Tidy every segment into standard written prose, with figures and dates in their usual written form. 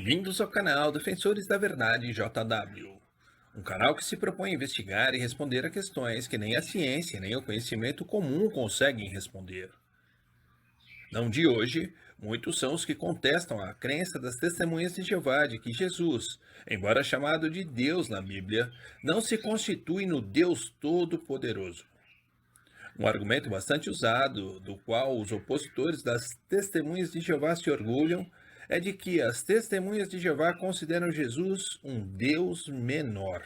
Bem-vindos ao canal Defensores da Verdade JW, um canal que se propõe a investigar e responder a questões que nem a ciência nem o conhecimento comum conseguem responder. Não de hoje, muitos são os que contestam a crença das testemunhas de Jeová de que Jesus, embora chamado de Deus na Bíblia, não se constitui no Deus Todo-Poderoso. Um argumento bastante usado, do qual os opositores das testemunhas de Jeová se orgulham, é de que as testemunhas de Jeová consideram Jesus um Deus menor.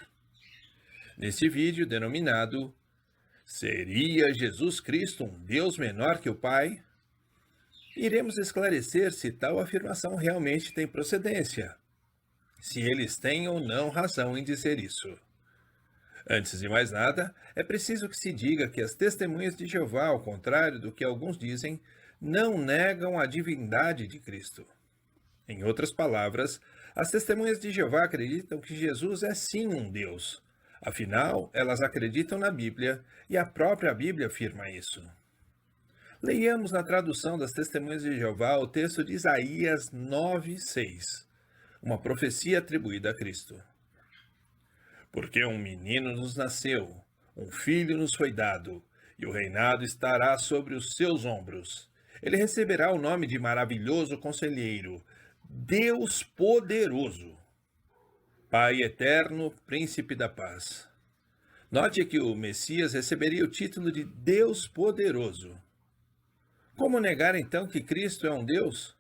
Nesse vídeo denominado Seria Jesus Cristo um Deus menor que o Pai? Iremos esclarecer se tal afirmação realmente tem procedência, se eles têm ou não razão em dizer isso. Antes de mais nada, é preciso que se diga que as testemunhas de Jeová, ao contrário do que alguns dizem, não negam a divindade de Cristo. Em outras palavras, as testemunhas de Jeová acreditam que Jesus é sim um Deus. Afinal, elas acreditam na Bíblia e a própria Bíblia afirma isso. Leiamos na tradução das Testemunhas de Jeová o texto de Isaías 9:6, uma profecia atribuída a Cristo. Porque um menino nos nasceu, um filho nos foi dado, e o reinado estará sobre os seus ombros. Ele receberá o nome de Maravilhoso Conselheiro, Deus Poderoso, Pai Eterno, Príncipe da Paz. Note que o Messias receberia o título de Deus Poderoso. Como negar então que Cristo é um Deus?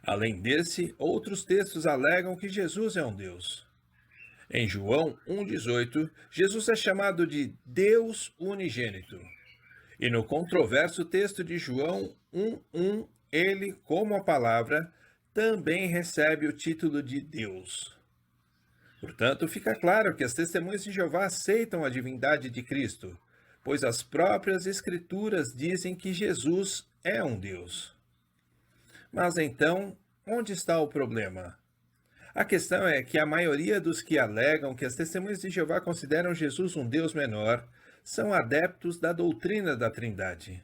Além desse, outros textos alegam que Jesus é um Deus. Em João 1,18, Jesus é chamado de Deus unigênito. E no controverso texto de João 1,1, ele, como a palavra, também recebe o título de Deus. Portanto, fica claro que as testemunhas de Jeová aceitam a divindade de Cristo, pois as próprias Escrituras dizem que Jesus é um Deus. Mas então, onde está o problema? A questão é que a maioria dos que alegam que as testemunhas de Jeová consideram Jesus um Deus menor são adeptos da doutrina da Trindade.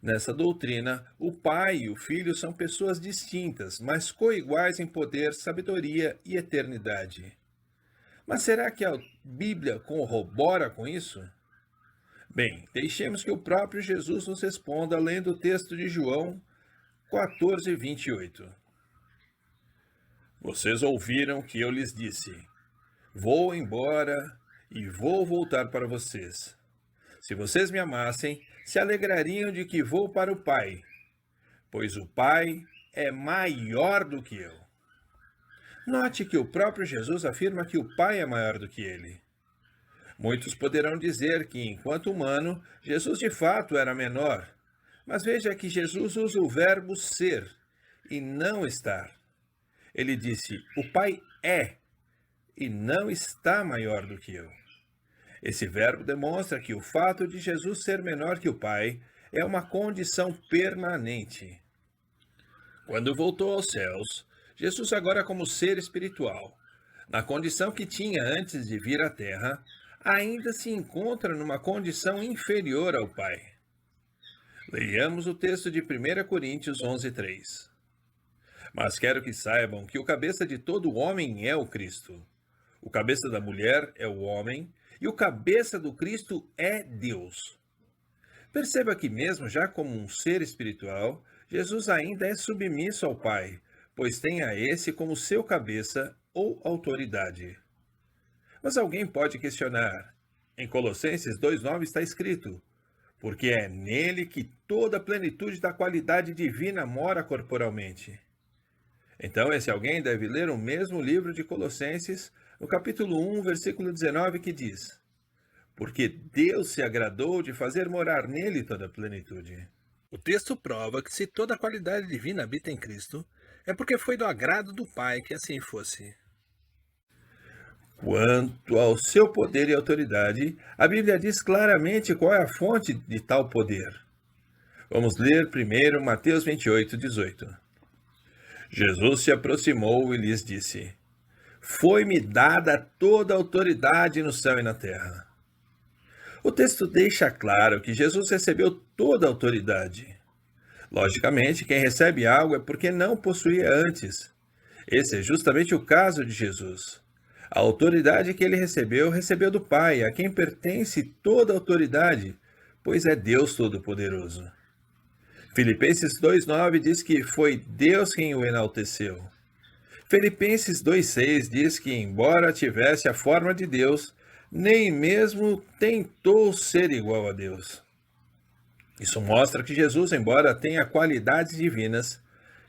Nessa doutrina, o Pai e o Filho são pessoas distintas, mas coiguais em poder, sabedoria e eternidade. Mas será que a Bíblia corrobora com isso? Bem, deixemos que o próprio Jesus nos responda lendo o texto de João 14:28. Vocês ouviram que eu lhes disse: vou embora e vou voltar para vocês. Se vocês me amassem, se alegrariam de que vou para o Pai, pois o Pai é maior do que eu. Note que o próprio Jesus afirma que o Pai é maior do que ele. Muitos poderão dizer que, enquanto humano, Jesus de fato era menor, mas veja que Jesus usa o verbo ser e não estar. Ele disse: o Pai é e não está maior do que eu. Esse verbo demonstra que o fato de Jesus ser menor que o Pai é uma condição permanente. Quando voltou aos céus, Jesus agora como ser espiritual, na condição que tinha antes de vir à Terra, ainda se encontra numa condição inferior ao Pai. Leiamos o texto de 1 Coríntios 11:3. Mas quero que saibam que o cabeça de todo homem é o Cristo. O cabeça da mulher é o homem, e o cabeça do Cristo é Deus. Perceba que mesmo já como um ser espiritual, Jesus ainda é submisso ao Pai, pois tem a esse como seu cabeça ou autoridade. Mas alguém pode questionar. Em Colossenses 2,9 está escrito: porque é nele que toda a plenitude da qualidade divina mora corporalmente. Então, esse alguém deve ler o mesmo livro de Colossenses, no capítulo 1, versículo 19, que diz: porque Deus se agradou de fazer morar nele toda a plenitude. O texto prova que se toda a qualidade divina habita em Cristo, é porque foi do agrado do Pai que assim fosse. Quanto ao seu poder e autoridade, a Bíblia diz claramente qual é a fonte de tal poder. Vamos ler primeiro Mateus 28:18. Jesus se aproximou e lhes disse: foi-me dada toda a autoridade no céu e na terra. O texto deixa claro que Jesus recebeu toda a autoridade. Logicamente, quem recebe algo é porque não possuía antes. Esse é justamente o caso de Jesus. A autoridade que ele recebeu, recebeu do Pai, a quem pertence toda a autoridade, pois é Deus Todo-Poderoso. Filipenses 2,9 diz que foi Deus quem o enalteceu. Filipenses 2,6 diz que, embora tivesse a forma de Deus, nem mesmo tentou ser igual a Deus. Isso mostra que Jesus, embora tenha qualidades divinas,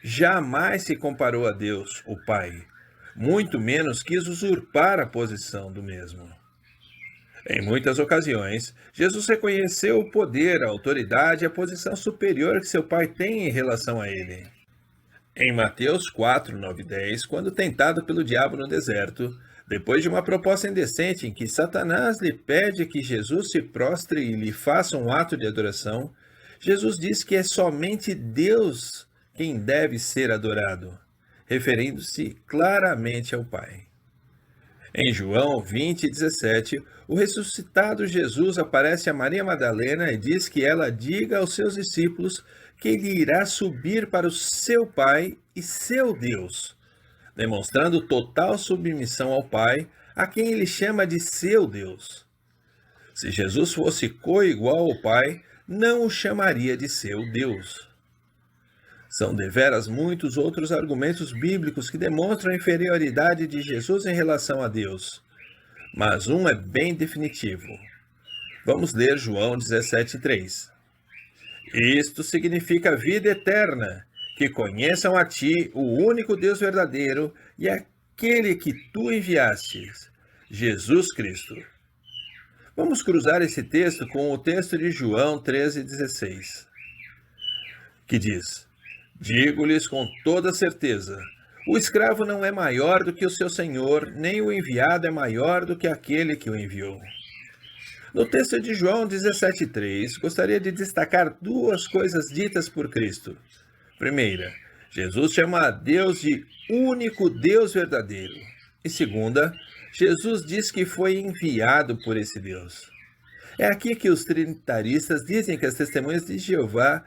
jamais se comparou a Deus, o Pai, muito menos quis usurpar a posição do mesmo. Em muitas ocasiões, Jesus reconheceu o poder, a autoridade e a posição superior que seu Pai tem em relação a ele. Em Mateus 4, 9 e 10, quando tentado pelo diabo no deserto, depois de uma proposta indecente em que Satanás lhe pede que Jesus se prostre e lhe faça um ato de adoração, Jesus diz que é somente Deus quem deve ser adorado, referindo-se claramente ao Pai. Em João 20, 17, o ressuscitado Jesus aparece a Maria Madalena e diz que ela diga aos seus discípulos que ele irá subir para o seu Pai e seu Deus, demonstrando total submissão ao Pai, a quem ele chama de seu Deus. Se Jesus fosse coigual ao Pai, não o chamaria de seu Deus. São deveras muitos outros argumentos bíblicos que demonstram a inferioridade de Jesus em relação a Deus, mas um é bem definitivo. Vamos ler João 17,3. Isto significa vida eterna, que conheçam a ti, o único Deus verdadeiro, e aquele que tu enviastes, Jesus Cristo. Vamos cruzar esse texto com o texto de João 13,16, que diz: Digo-lhes com toda certeza, o escravo não é maior do que o seu senhor, nem o enviado é maior do que aquele que o enviou. No texto de João 17,3, gostaria de destacar duas coisas ditas por Cristo. Primeira, Jesus chama a Deus de único Deus verdadeiro. E segunda, Jesus diz que foi enviado por esse Deus. É aqui que os trinitaristas dizem que as testemunhas de Jeová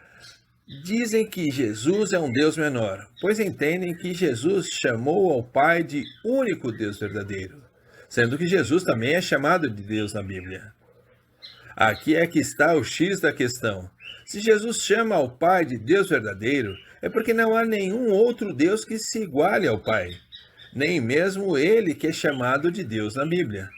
dizem que Jesus é um Deus menor, pois entendem que Jesus chamou ao Pai de único Deus verdadeiro, sendo que Jesus também é chamado de Deus na Bíblia. Aqui é que está o X da questão. Se Jesus chama ao Pai de Deus verdadeiro, é porque não há nenhum outro Deus que se iguale ao Pai, nem mesmo ele que é chamado de Deus na Bíblia.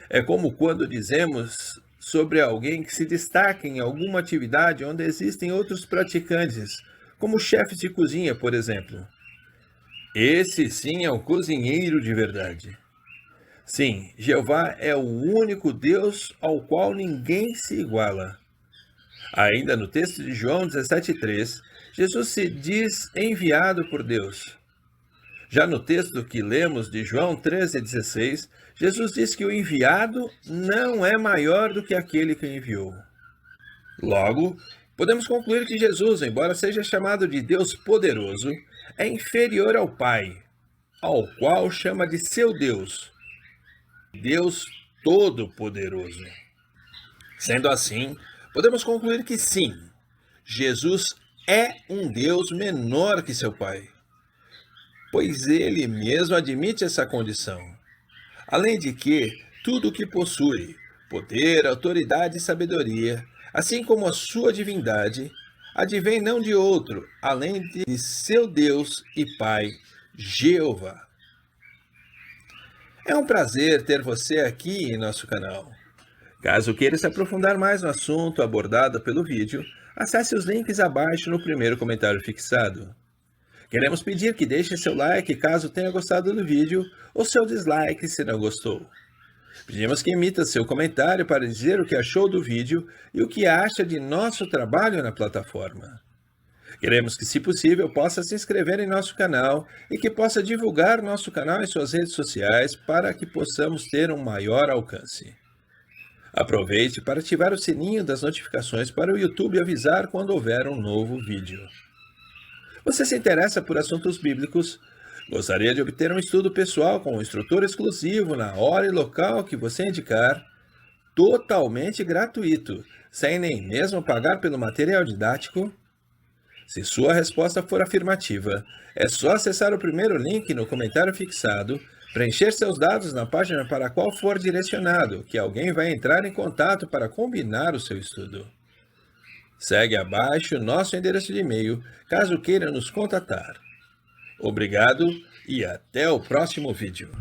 É como quando dizemos sobre alguém que se destaca em alguma atividade onde existem outros praticantes, como chefes de cozinha, por exemplo. Esse sim é um cozinheiro de verdade. Sim, Jeová é o único Deus ao qual ninguém se iguala. Ainda no texto de João 17,3, Jesus se diz enviado por Deus. Já no texto que lemos de João 13,16, Jesus diz que o enviado não é maior do que aquele que o enviou. Logo, podemos concluir que Jesus, embora seja chamado de Deus poderoso, é inferior ao Pai, ao qual chama de seu Deus, Deus Todo-Poderoso. Sendo assim, podemos concluir que sim, Jesus é um Deus menor que seu Pai, pois ele mesmo admite essa condição. Além de que, tudo o que possui, poder, autoridade e sabedoria, assim como a sua divindade, advém não de outro, além de seu Deus e Pai, Jeová. É um prazer ter você aqui em nosso canal. Caso queira se aprofundar mais no assunto abordado pelo vídeo, acesse os links abaixo no primeiro comentário fixado. Queremos pedir que deixe seu like caso tenha gostado do vídeo, ou seu dislike se não gostou. Pedimos que emita seu comentário para dizer o que achou do vídeo e o que acha de nosso trabalho na plataforma. Queremos que, se possível, possa se inscrever em nosso canal e que possa divulgar nosso canal em suas redes sociais para que possamos ter um maior alcance. Aproveite para ativar o sininho das notificações para o YouTube avisar quando houver um novo vídeo. Você se interessa por assuntos bíblicos? Gostaria de obter um estudo pessoal com um instrutor exclusivo na hora e local que você indicar? Totalmente gratuito, sem nem mesmo pagar pelo material didático? Se sua resposta for afirmativa, é só acessar o primeiro link no comentário fixado, preencher seus dados na página para a qual for direcionado, que alguém vai entrar em contato para combinar o seu estudo. Segue abaixo nosso endereço de e-mail, caso queira nos contatar. Obrigado e até o próximo vídeo.